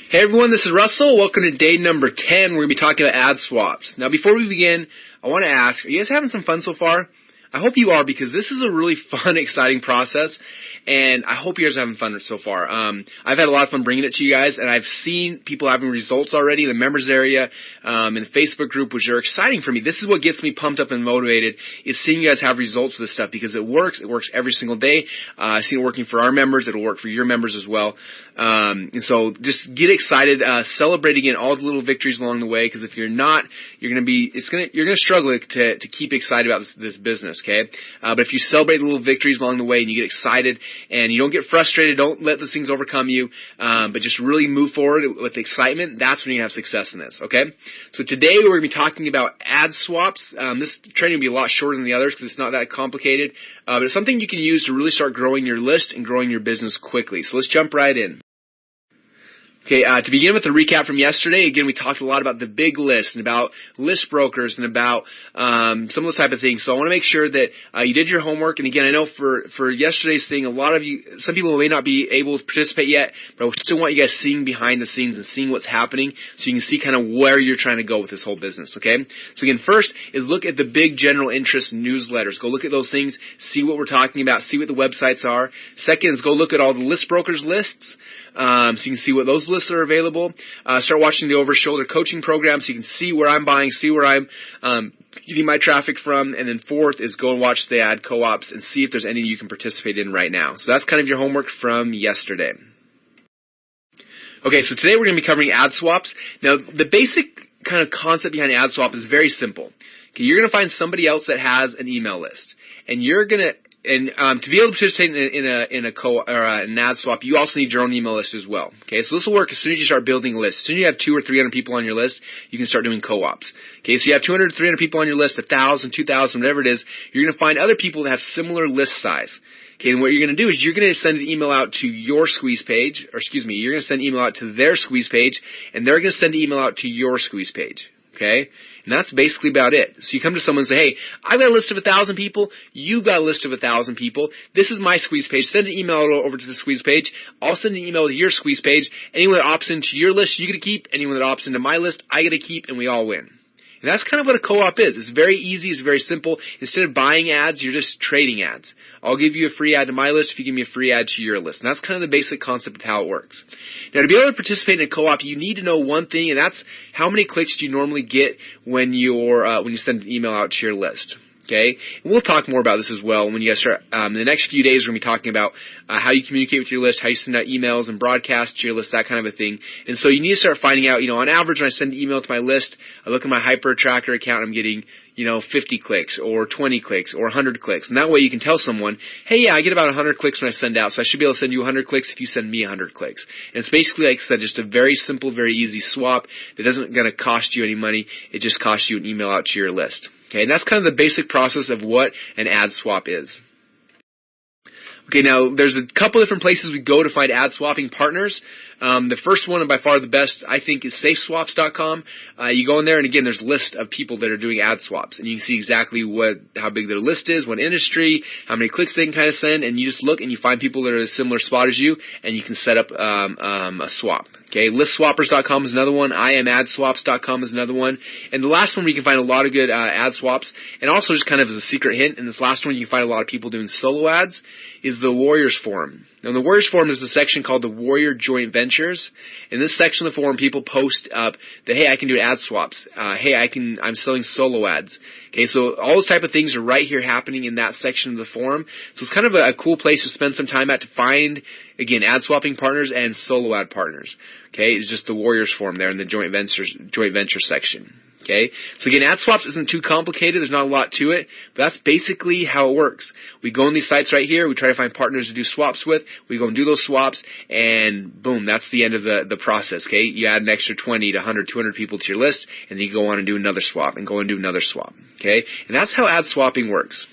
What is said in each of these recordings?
Hey everyone, this is Russell. Welcome to day number 10. We're going to be talking about ad swaps. Now before we begin, I want to ask, are you guys having some fun so far? I hope you are, because this is a really fun, exciting process, and I hope you guys are having fun so far. I've had a lot of fun bringing it to you guys, and I've seen people having results already in the members area, in the Facebook group, which are exciting for me. This is what gets me pumped up and motivated, is seeing you guys have results with this stuff, because it works. It works every single day. I see it working for our members. It'll work for your members as well. And so just get excited, celebrate again all the little victories along the way, because if you're not, you're going to struggle to keep excited about this business, okay? But if you celebrate the little victories along the way and you get excited and you don't get frustrated, don't let those things overcome you, but just really move forward with excitement, that's when you have success in this, okay? So today we're going to be talking about ad swaps. This training will be a lot shorter than the others because it's not that complicated, but it's something you can use to really start growing your list and growing your business quickly. So let's jump right in. Okay, to begin with a recap from yesterday, again, we talked a lot about the big list and about list brokers and about some of those type of things. So I want to make sure that you did your homework. And again, I know for yesterday's thing, some people may not be able to participate yet, but I still want you guys seeing behind the scenes and seeing what's happening so you can see kind of where you're trying to go with this whole business, okay? So again, first is look at the big general interest newsletters. Go look at those things, see what we're talking about, see what the websites are. Second is go look at all the list brokers lists. So you can see what those lists are available. Start watching the over-shoulder coaching program so you can see where I'm buying, see where I'm getting my traffic from. And then fourth is go and watch the ad co-ops and see if there's any you can participate in right now. So that's kind of your homework from yesterday. Okay, so today we're going to be covering ad swaps. Now, the basic kind of concept behind ad swap is very simple. Okay, you're going to find somebody else that has an email list, and you're going to to be able to participate in an ad swap, you also need your own email list as well. Okay, so this will work as soon as you start building a list. As soon as you have 200 or 300 people on your list, you can start doing co-ops. Okay, so you have 200 or 300 people on your list, 1,000, 2,000, whatever it is. You're going to find other people that have similar list size. Okay, and what you're going to do is you're going to send an email out to your squeeze page, you're going to send an email out to their squeeze page, and they're going to send an email out to your squeeze page. Okay? And that's basically about it. So you come to someone and say, hey, I've got a list of 1,000 people. You've got a list of 1,000 people. This is my squeeze page. Send an email over to the squeeze page. I'll send an email to your squeeze page. Anyone that opts into your list, you get to keep. Anyone that opts into my list, I get to keep, and we all win. And that's kind of what a co-op is. It's very easy. It's very simple. Instead of buying ads, you're just trading ads. I'll give you a free ad to my list if you give me a free ad to your list. And that's kind of the basic concept of how it works. Now, to be able to participate in a co-op, you need to know one thing, and that's how many clicks do you normally get when you send an email out to your list. Okay, and we'll talk more about this as well when you guys start. In the next few days, we're going to be talking about how you communicate with your list, how you send out emails and broadcasts to your list, that kind of a thing. And so you need to start finding out, on average, when I send an email to my list, I look at my Hyper Tracker account, I'm getting 50 clicks or 20 clicks or 100 clicks. And that way you can tell someone, hey, yeah, I get about 100 clicks when I send out, so I should be able to send you 100 clicks if you send me 100 clicks. And it's basically, like I said, just a very simple, very easy swap that isn't going to cost you any money. It just costs you an email out to your list. Okay, and that's kind of the basic process of what an ad swap is. Okay, now there's a couple different places we go to find ad swapping partners. The first one, and by far the best, I think, is safeswaps.com. You go in there, and again, there's a list of people that are doing ad swaps, and you can see exactly how big their list is, what industry, how many clicks they can kind of send, and you just look and you find people that are in a similar spot as you, and you can set up a swap. Okay, listswappers.com is another one. IamAdswaps.com is another one. And the last one where you can find a lot of good ad swaps, and also just kind of as a secret hint, in this last one you can find a lot of people doing solo ads, is the Warriors Forum. Now, in the Warriors Forum, there's a section called the Warrior Joint Ventures. In this section of the forum, people post up that, hey, I can do ad swaps. Hey, I'm selling solo ads. Okay, so all those type of things are right here happening in that section of the forum. So it's kind of a cool place to spend some time at to find, again, ad swapping partners and solo ad partners. Okay, it's just the Warriors Forum there in the joint venture section. Okay, so again, ad swaps isn't too complicated. There's not a lot to it, but that's basically how it works. We go on these sites right here. We try to find partners to do swaps with. We go and do those swaps, and boom, that's the end of the process. Okay, you add an extra 20 to 100, 200 people to your list, and then you go on and do another swap, and go and do another swap. Okay, and that's how ad swapping works.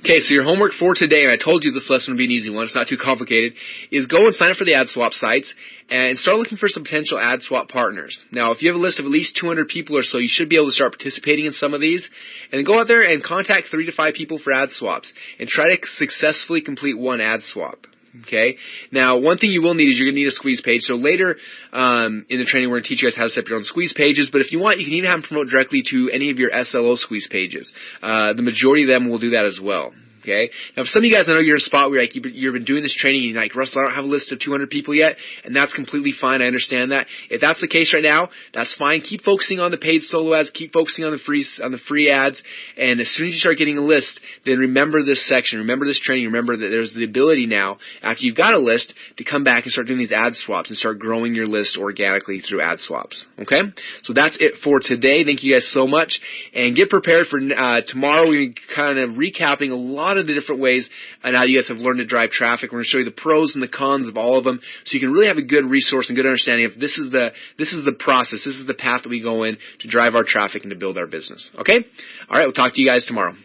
Okay, so your homework for today, and I told you this lesson would be an easy one, it's not too complicated, is go and sign up for the ad swap sites and start looking for some potential ad swap partners. Now, if you have a list of at least 200 people or so, you should be able to start participating in some of these. And then go out there and contact 3 to 5 people for ad swaps and try to successfully complete one ad swap. Okay. Now, one thing you will need is you're going to need a squeeze page. So later in the training, we're going to teach you guys how to set up your own squeeze pages. But if you want, you can even have them promote directly to any of your SLO squeeze pages. The majority of them will do that as well. Okay. Now, for some of you guys, I know you're in a spot where you've been doing this training and you're like, Russell, I don't have a list of 200 people yet, and that's completely fine. I understand that. If that's the case right now, that's fine. Keep focusing on the paid solo ads. Keep focusing on the free ads. And as soon as you start getting a list, then remember this section. Remember this training. Remember that there's the ability now, after you've got a list, to come back and start doing these ad swaps and start growing your list organically through ad swaps. Okay. So that's it for today. Thank you guys so much, and get prepared for tomorrow. We're kind of recapping a lot of the different ways and how you guys have learned to drive traffic. We're going to show you the pros and the cons of all of them, so you can really have a good resource and good understanding of this is the process, this is the path that we go in to drive our traffic and to build our business. Okay? All right, we'll talk to you guys tomorrow.